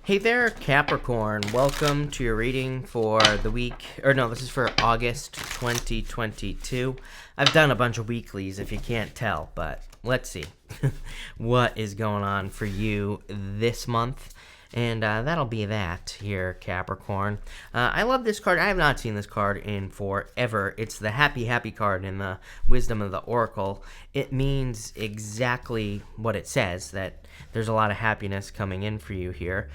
Hey there, Capricorn. Welcome to your reading for the week, or no, this is for August 2022. I've done a bunch of weeklies if you can't tell, but let's see what is going on for you this month. And that'll be that here, Capricorn. I love this card. I have not seen this card in forever. It's the Happy Happy card in the Wisdom of the Oracle. It means exactly what it says, that there's a lot of happiness coming in for you here.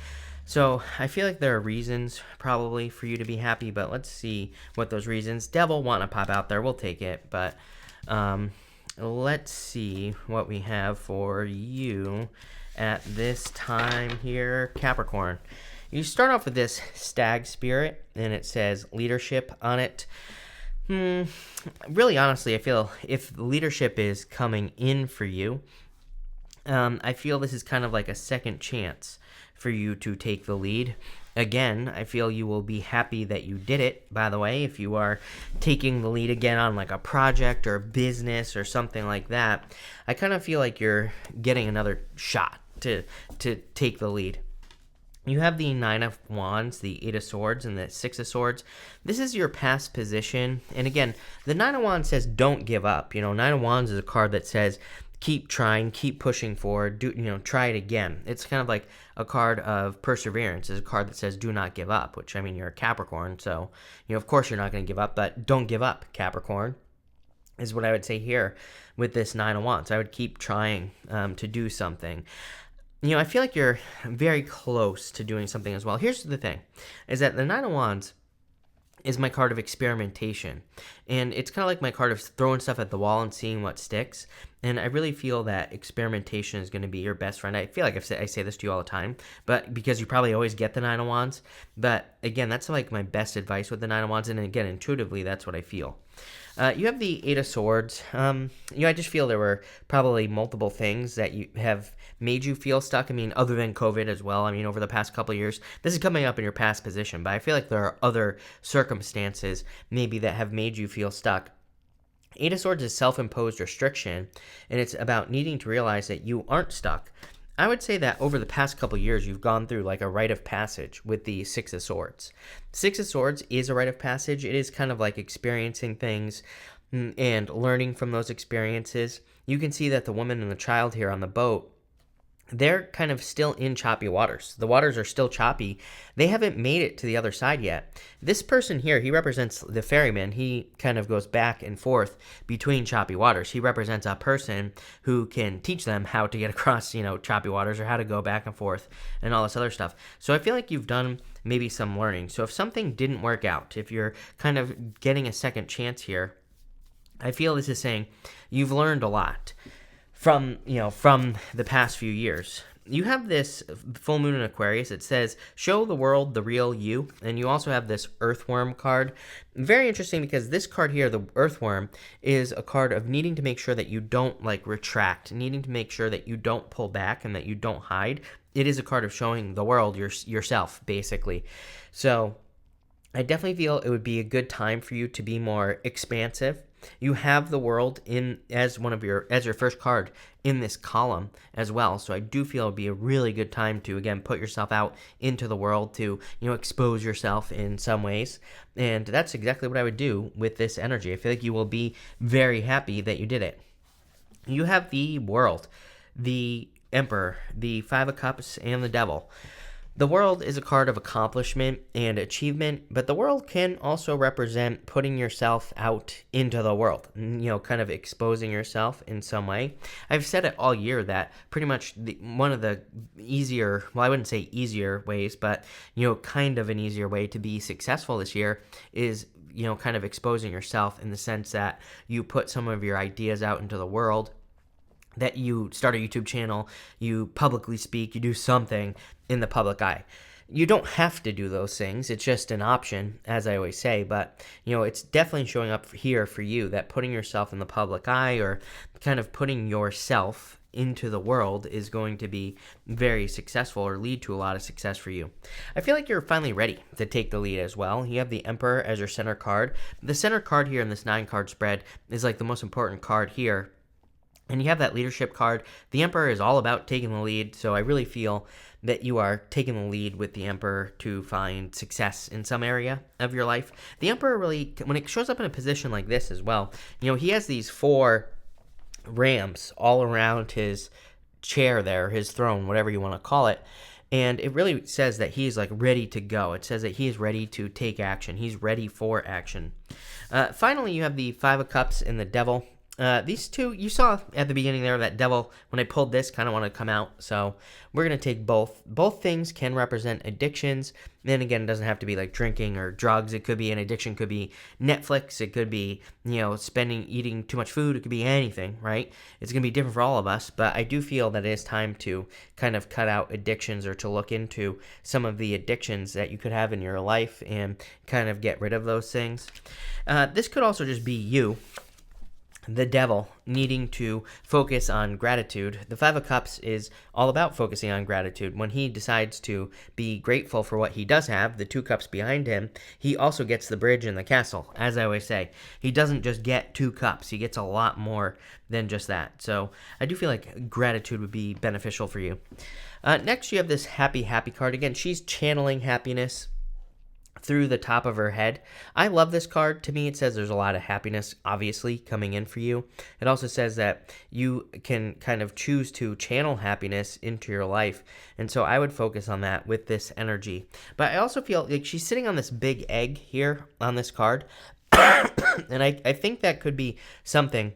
So I feel like there are reasons probably for you to be happy, but let's see what those reasons. Devil want to pop out there. We'll take it, but let's see what we have for you at this time here, Capricorn. You start off with this stag spirit, and it says leadership on it. Really, honestly, I feel if leadership is coming in for you, I feel this is kind of like a second chance for you to take the lead. Again, I feel you will be happy that you did it, by the way, if you are taking the lead again on like a project or business or something like that. I kind of feel like you're getting another shot to take the lead. You have the Nine of Wands, the Eight of Swords, and the Six of Swords. This is your past position. And again, the Nine of Wands says don't give up. You know, Nine of Wands is a card that says keep trying, keep pushing forward, try it again. It's kind of like a card of perseverance. It's a card that says do not give up, which, I mean, you're a Capricorn, so, of course you're not going to give up, but don't give up, Capricorn, is what I would say here with this Nine of Wands. I would keep trying to do something. I feel like you're very close to doing something as well. Here's the thing, is that the Nine of Wands is my card of experimentation. And it's kind of like my card of throwing stuff at the wall and seeing what sticks. And I really feel that experimentation is going to be your best friend. I feel like I say this to you all the time, but because you probably always get the Nine of Wands. But again, that's like my best advice with the Nine of Wands. And again, intuitively, that's what I feel. You have the Eight of Swords. I just feel there were probably multiple things that you have made you feel stuck. I mean, other than COVID as well. I mean, over the past couple of years, this is coming up in your past position, but I feel like there are other circumstances maybe that have made you feel stuck. Eight of Swords is self-imposed restriction, and it's about needing to realize that you aren't stuck. I would say that over the past couple of years, you've gone through like a rite of passage with the Six of Swords. Six of Swords is a rite of passage. It is kind of like experiencing things and learning from those experiences. You can see that the woman and the child here on the boat, they're kind of still in choppy waters. The waters are still choppy. They haven't made it to the other side yet. This person here, he represents the ferryman. He kind of goes back and forth between choppy waters. He represents a person who can teach them how to get across, choppy waters, or how to go back and forth and all this other stuff. So I feel like you've done maybe some learning. So if something didn't work out, if you're kind of getting a second chance here, I feel this is saying you've learned a lot from the past few years. You have this full moon in Aquarius. It says, show the world the real you. And you also have this earthworm card. Very interesting because this card here, the earthworm, is a card of needing to make sure that you don't retract, needing to make sure that you don't pull back and that you don't hide. It is a card of showing the world yourself, basically. So I definitely feel it would be a good time for you to be more expansive. You have the world as your first card in this column as well. So I do feel it'd be a really good time to, again, put yourself out into the world, to, expose yourself in some ways. And that's exactly what I would do with this energy. I feel like you will be very happy that you did it. You have the World, the Emperor, the Five of Cups, and the Devil. The World is a card of accomplishment and achievement, but the World can also represent putting yourself out into the world, kind of exposing yourself in some way. I've said it all year that pretty much one of the easier, well, I wouldn't say easier ways, but, kind of an easier way to be successful this year is, kind of exposing yourself in the sense that you put some of your ideas out into the world, that you start a YouTube channel, you publicly speak, you do something in the public eye. You don't have to do those things. It's just an option, as I always say. But, it's definitely showing up here for you that putting yourself in the public eye, or kind of putting yourself into the world, is going to be very successful, or lead to a lot of success for you. I feel like you're finally ready to take the lead as well. You have the Emperor as your center card. The center card here in this 9-card spread is like the most important card here. And you have that leadership card. The Emperor is all about taking the lead, so I really feel that you are taking the lead with the Emperor to find success in some area of your life. The Emperor really, when it shows up in a position like this as well, he has these 4 rams all around his chair there, his throne, whatever you want to call it. And it really says that he's like ready to go. It says that he is ready to take action. He's ready for action. Finally, you have the 5 of Cups and the Devil. These two, you saw at the beginning there, that Devil, when I pulled this, kind of want to come out. So we're going to take both. Both things can represent addictions. Then again, it doesn't have to be like drinking or drugs. It could be an addiction, could be Netflix. It could be, eating too much food. It could be anything, right? It's going to be different for all of us. But I do feel that it is time to kind of cut out addictions, or to look into some of the addictions that you could have in your life and kind of get rid of those things. This could also just be you, the Devil, needing to focus on gratitude. The 5 of Cups is all about focusing on gratitude. When he decides to be grateful for what he does have, the 2 cups behind him, he also gets the bridge and the castle. As I always say, he doesn't just get 2 cups. He gets a lot more than just that. So I do feel like gratitude would be beneficial for you. Next, you have this happy card. Again, she's channeling happiness through the top of her head. I love this card. To me, it says there's a lot of happiness, obviously, coming in for you. It also says that you can kind of choose to channel happiness into your life. And so I would focus on that with this energy. But I also feel like she's sitting on this big egg here on this card. And I think that could be something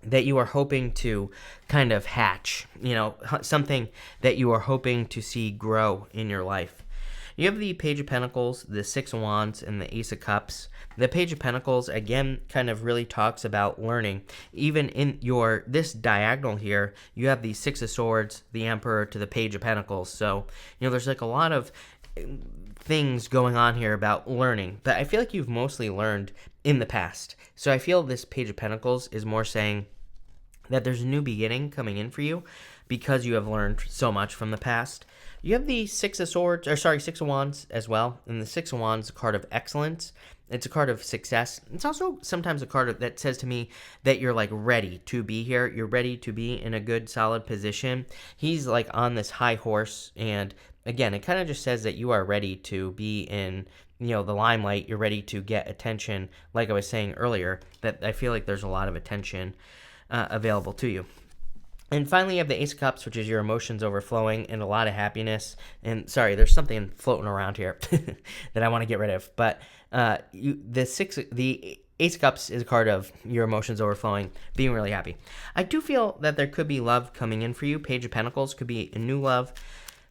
that you are hoping to kind of hatch, something that you are hoping to see grow in your life. You have the Page of Pentacles, the 6 of Wands, and the Ace of Cups. The Page of Pentacles, again, kind of really talks about learning. Even in this diagonal here, you have the 6 of Swords, the Emperor, to the Page of Pentacles. So, there's like a lot of things going on here about learning. But I feel like you've mostly learned in the past. So I feel this Page of Pentacles is more saying that there's a new beginning coming in for you because you have learned so much from the past. You have the 6 of Wands as well. And the 6 of Wands is a card of excellence. It's a card of success. It's also sometimes a card that says to me that you're like ready to be here. You're ready to be in a good, solid position. He's like on this high horse. And again, it kind of just says that you are ready to be in, the limelight. You're ready to get attention. Like I was saying earlier, that I feel like there's a lot of attention available to you. And finally, you have the Ace of Cups, which is your emotions overflowing and a lot of happiness. And sorry, there's something floating around here that I want to get rid of. But the Ace of Cups is a card of your emotions overflowing, being really happy. I do feel that there could be love coming in for you. Page of Pentacles could be a new love.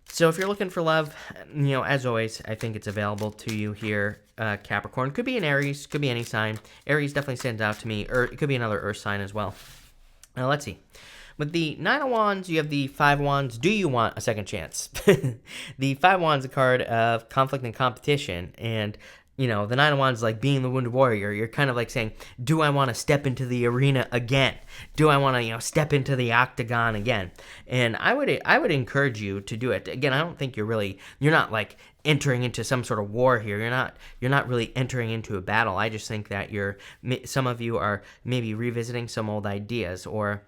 So if you're looking for love, as always, I think it's available to you here, Capricorn. Could be an Aries, could be any sign. Aries definitely stands out to me, or it could be another Earth sign as well. Now, let's see. With the 9 of Wands, you have the 5 of Wands. Do you want a second chance? The 5 of Wands is a card of conflict and competition. And, the 9 of Wands is like being the wounded warrior. You're kind of like saying, do I want to step into the arena again? Do I want to, step into the octagon again? And I would encourage you to do it. Again, I don't think you're not like entering into some sort of war here. You're not really entering into a battle. I just think that some of you are maybe revisiting some old ideas, or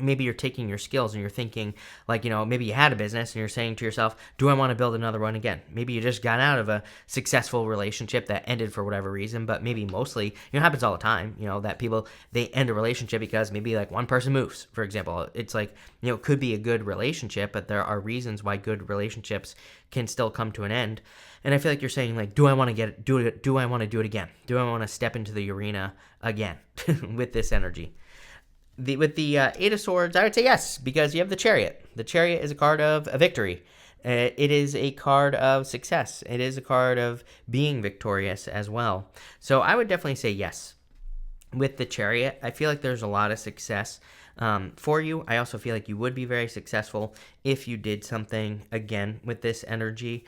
maybe you're taking your skills and you're thinking, like, maybe you had a business and you're saying to yourself, do I want to build another one again? Maybe you just got out of a successful relationship that ended for whatever reason, but maybe mostly, it happens all the time, that people, they end a relationship because maybe like one person moves, for example. It's like, it could be a good relationship, but there are reasons why good relationships can still come to an end. And I feel like you're saying, like, do I want to do it again? Do I want to step into the arena again with this energy? With the 8 of Swords, I would say yes, because you have the Chariot. The Chariot is a card of a victory. It is a card of success. It is a card of being victorious as well. So I would definitely say yes. With the Chariot, I feel like there's a lot of success for you. I also feel like you would be very successful if you did something, again, with this energy.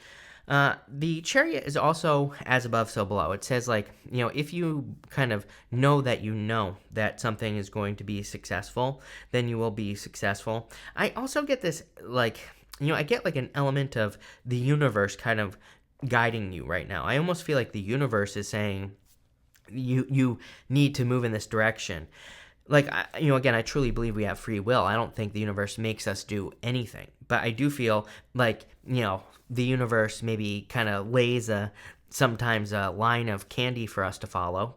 The Chariot is also as above, so below. It says, like, if you kind of know that something is going to be successful, then you will be successful. I also get this, like, I get like an element of the universe kind of guiding you right now. I almost feel like the universe is saying you need to move in this direction. like, again, I truly believe we have free will. I don't think the universe makes us do anything, but I do feel like, the universe maybe kind of lays sometimes a line of candy for us to follow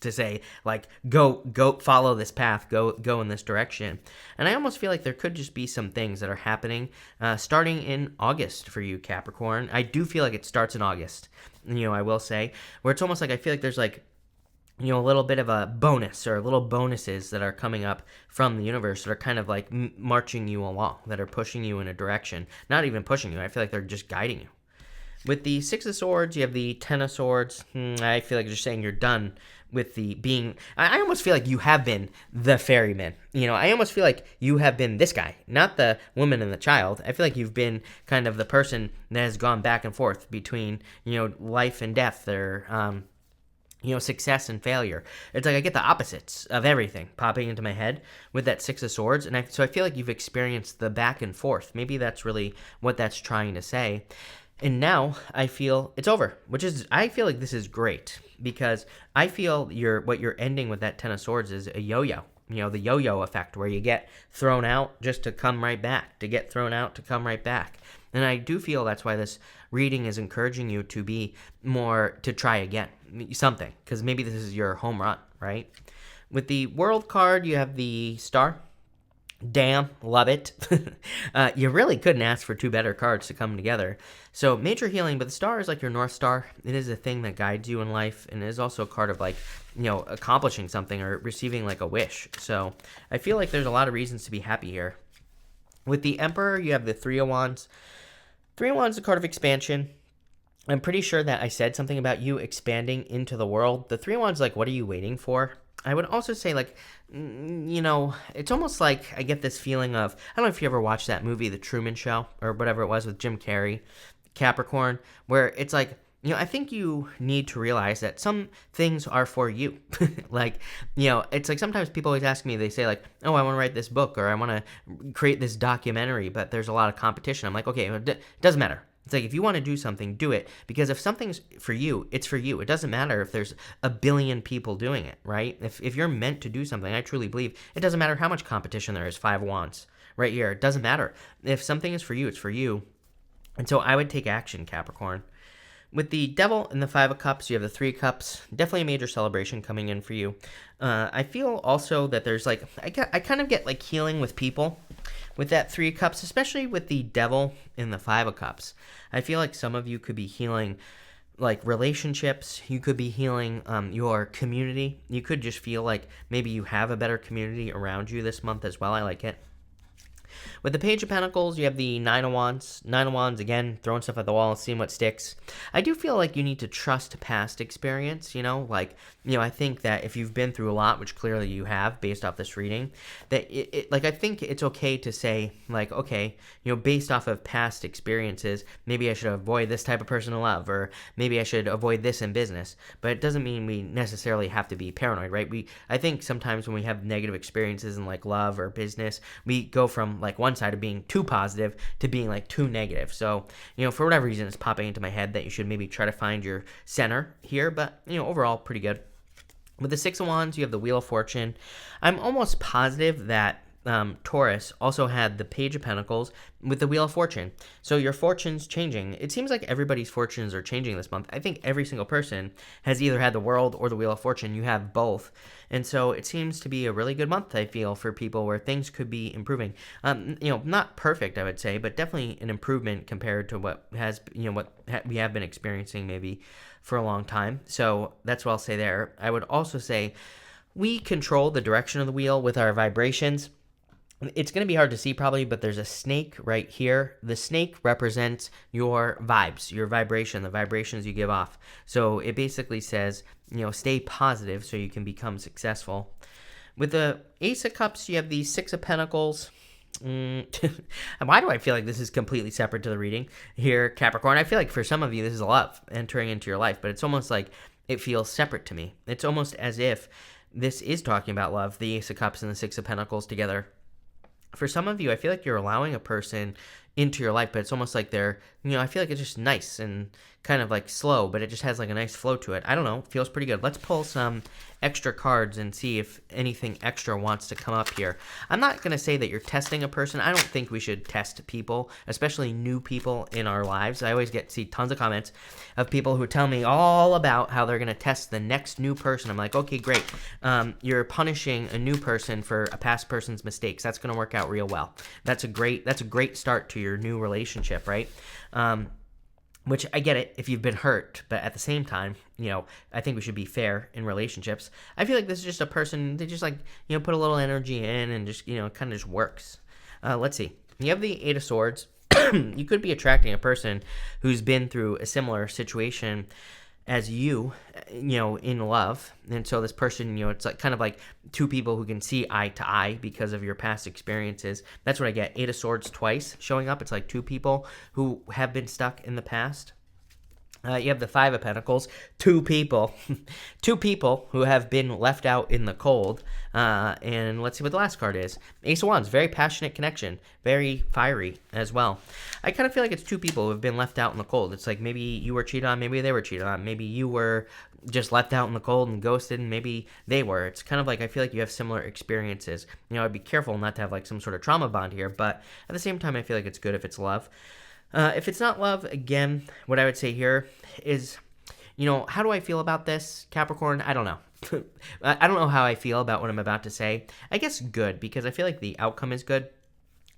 to say, like, go follow this path, go in this direction. And I almost feel like there could just be some things that are happening starting in August for you, Capricorn. I do feel like it starts in August, I will say, where it's almost like I feel like there's like, a little bit of a bonus or little bonuses that are coming up from the universe that are kind of like marching you along, that are pushing you in a direction. Not even pushing you. I feel like they're just guiding you. With the Six of Swords, you have the Ten of Swords. I feel like you're saying you're done with the being. I almost feel like you have been the ferryman. I almost feel like you have been this guy, not the woman and the child. I feel like you've been kind of the person that has gone back and forth between, life and death, or success and failure. It's like I get the opposites of everything popping into my head with that Six of Swords. And so I feel like you've experienced the back and forth. Maybe that's really what that's trying to say. And now I feel it's over, I feel like this is great because I feel what you're ending with that Ten of Swords is a yo-yo. The yo-yo effect where you get thrown out just to come right back, to get thrown out to come right back. And I do feel that's why this reading is encouraging you to be more, to try again, something, because maybe this is your home run, right? With the World card, you have the Star. Damn, love it. You really couldn't ask for two better cards to come together. So major healing, but the Star is like your North Star. It is a thing that guides you in life, and it is also a card of like, accomplishing something or receiving like a wish. So I feel like there's a lot of reasons to be happy here. With the Emperor, you have the Three of Wands. Three of Wands is a card of expansion. I'm pretty sure that I said something about you expanding into the world. The Three of Wands, like, what are you waiting for? I would also say, like, it's almost like I get this feeling of, I don't know if you ever watched that movie, The Truman Show, or whatever it was with Jim Carrey, Capricorn, where it's like, I think you need to realize that some things are for you. Like, it's like sometimes people always ask me, they say like, oh, I want to write this book or I want to create this documentary, but there's a lot of competition. I'm like, okay, it doesn't matter. It's like, if you want to do something, do it. Because if something's for you, it's for you. It doesn't matter if there's a billion people doing it, right? If you're meant to do something, I truly believe, it doesn't matter how much competition there is, 5 wands right here. It doesn't matter. If something is for you, it's for you. And so I would take action, Capricorn. With the Devil and the Five of Cups, you have the Three of Cups. Definitely a major celebration coming in for you. I feel also that there's like, I kind of get like healing with people with that Three of Cups, especially with the Devil and the Five of Cups. I feel like some of you could be healing like relationships. You could be healing your community. You could just feel like maybe you have a better community around you this month as well. I like it. With the Page of Pentacles, you have the Nine of Wands. Nine of Wands, again, throwing stuff at the wall, seeing what sticks. I do feel like you need to trust past experience, I think that if you've been through a lot, which clearly you have based off this reading, that I think it's okay to say, like, okay, based off of past experiences, maybe I should avoid this type of person in love, or maybe I should avoid this in business. But it doesn't mean we necessarily have to be paranoid, right? I think sometimes when we have negative experiences in like love or business, we go from like one side of being too positive to being like too negative. So, for whatever reason, it's popping into my head that you should maybe try to find your center here, but, overall, pretty good. With the Six of Wands, you have the Wheel of Fortune. I'm almost positive that Taurus also had the Page of Pentacles with the Wheel of Fortune. So your fortune's changing. It seems like everybody's fortunes are changing this month. I think every single person has either had the World or the Wheel of Fortune. You have both. And so it seems to be a really good month, I feel, for people where things could be improving. Not perfect, I would say, but definitely an improvement compared to what we have been experiencing maybe for a long time. So that's what I'll say there. I would also say we control the direction of the wheel with our vibrations. It's going to be hard to see probably, but there's a snake right here. The snake represents your vibes, your vibration, the vibrations you give off. So it basically says, stay positive so you can become successful. With the Ace of Cups, you have the Six of Pentacles. Why do I feel like this is completely separate to the reading here, Capricorn? I feel like for some of you, this is love entering into your life, but it's almost like it feels separate to me. It's almost as if this is talking about love, the Ace of Cups and the Six of Pentacles together. For some of you, I feel like you're allowing a person into your life, but it's almost like they're, I feel like it's just nice and kind of like slow, but it just has like a nice flow to it. I don't know. It feels pretty good. Let's pull some extra cards and see if anything extra wants to come up here. I'm not going to say that you're testing a person. I don't think we should test people, especially new people in our lives. I always see tons of comments of people who tell me all about how they're going to test the next new person. I'm like, okay, great. You're punishing a new person for a past person's mistakes. That's going to work out real well. That's a great start to your new relationship, right? Which I get it if you've been hurt, but at the same time, I think we should be fair in relationships. I feel like this is just a person, they just like, put a little energy in and just, kind of just works. Let's see. You have the Eight of Swords. You could be attracting a person who's been through a similar situation as you, in love. And so this person, it's like kind of like two people who can see eye to eye because of your past experiences. That's what I get. Eight of Swords twice showing up. It's like two people who have been stuck in the past. You have the Five of Pentacles, two people who have been left out in the cold. And let's see what the last card is. Ace of Wands, very passionate connection, very fiery as well. I kind of feel like it's two people who have been left out in the cold. It's like maybe you were cheated on, maybe they were cheated on, maybe you were just left out in the cold and ghosted, and maybe they were. It's kind of like I feel like you have similar experiences. I'd be careful not to have like some sort of trauma bond here, but at the same time, I feel like it's good if it's love. If it's not love, again, what I would say here is, how do I feel about this, Capricorn? I don't know. I don't know how I feel about what I'm about to say. I guess good, because I feel like the outcome is good.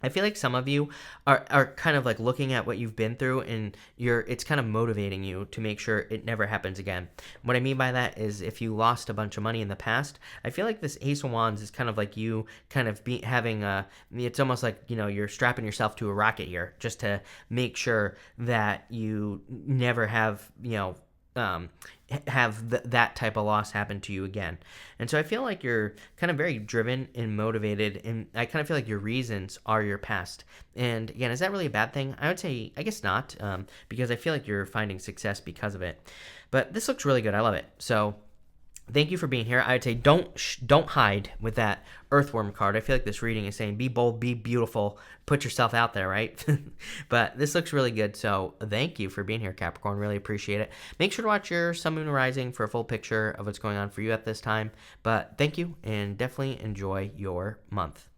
I feel like some of you are kind of like looking at what you've been through, and it's kind of motivating you to make sure it never happens again. What I mean by that is if you lost a bunch of money in the past, I feel like this Ace of Wands is kind of like you kind of it's almost like, you're strapping yourself to a rocket here just to make sure that you never have, that type of loss happen to you again. And so I feel like you're kind of very driven and motivated, and I kind of feel like your reasons are your past. And again, is that really a bad thing? I would say, I guess not, because I feel like you're finding success because of it. But this looks really good. I love it. So thank you for being here. I would say don't hide with that Earthworm card. I feel like this reading is saying be bold, be beautiful, put yourself out there, right? But this looks really good. So thank you for being here, Capricorn. Really appreciate it. Make sure to watch your Sun, Moon, Rising for a full picture of what's going on for you at this time. But thank you, and definitely enjoy your month.